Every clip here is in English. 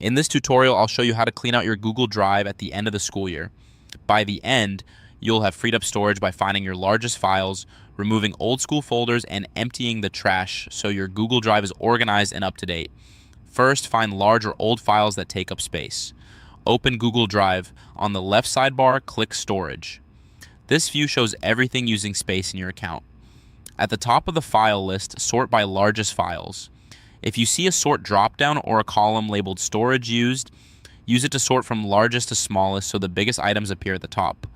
In this tutorial, I'll show you how to clean out your Google Drive at the end of the school year. By the end, you'll have freed up storage by finding your largest files, removing old school folders, and emptying the trash so your Google Drive is organized and up to date. First, find large or old files that take up space. Open Google Drive. On the left sidebar, click Storage. This view shows everything using space in your account. At the top of the file list, sort by largest files. If you see a sort dropdown or a column labeled Storage Used, use it to sort from largest to smallest so the biggest items appear at the top.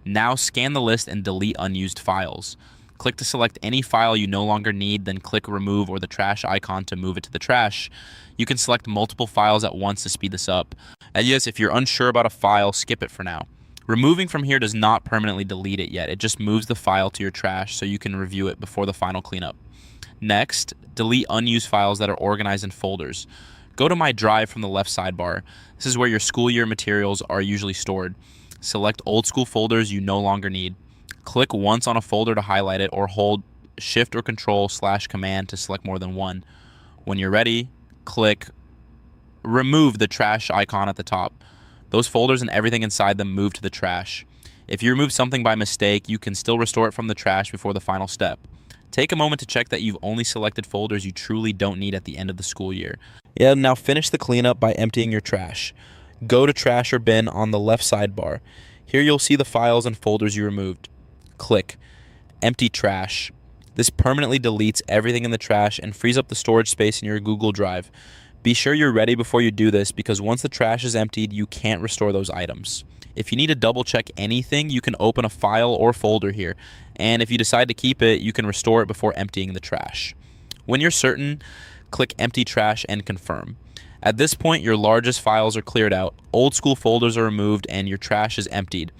Now scan the list and delete unused files. Click to select any file you no longer need, then click Remove or the trash icon to move it to the trash. You can select multiple files at once to speed this up. And yes, if you're unsure about a file, skip it for now. Removing from here does not permanently delete it yet. It just moves the file to your trash so you can review it before the final cleanup. Next, delete unused files that are organized in folders. Go to My Drive from the left sidebar. This is where your school year materials are usually stored. Select old school folders you no longer need. Click once on a folder to highlight it, or hold Shift or Control/Command to select more than one. When you're ready, click Remove the trash icon at the top. Those folders and everything inside them move to the trash. If you remove something by mistake, you can still restore it from the trash before the final step. Take a moment to check that you've only selected folders you truly don't need at the end of the school year. Now finish the cleanup by emptying your trash. Go to Trash or Bin on the left sidebar. Here you'll see the files and folders you removed. Click Empty Trash. This permanently deletes everything in the trash and frees up the storage space in your Google Drive. Be sure you're ready before you do this, because once the trash is emptied, you can't restore those items. If you need to double check anything, you can open a file or folder here, and if you decide to keep it, you can restore it before emptying the trash. When you're certain, click Empty Trash and confirm. At this point, your largest files are cleared out, old school folders are removed, and your trash is emptied.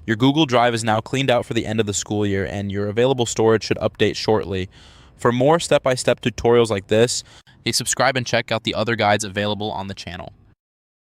Your Google Drive is now cleaned out for the end of the school year, and your available storage should update shortly. For more step-by-step tutorials like this, subscribe and check out the other guides available on the channel.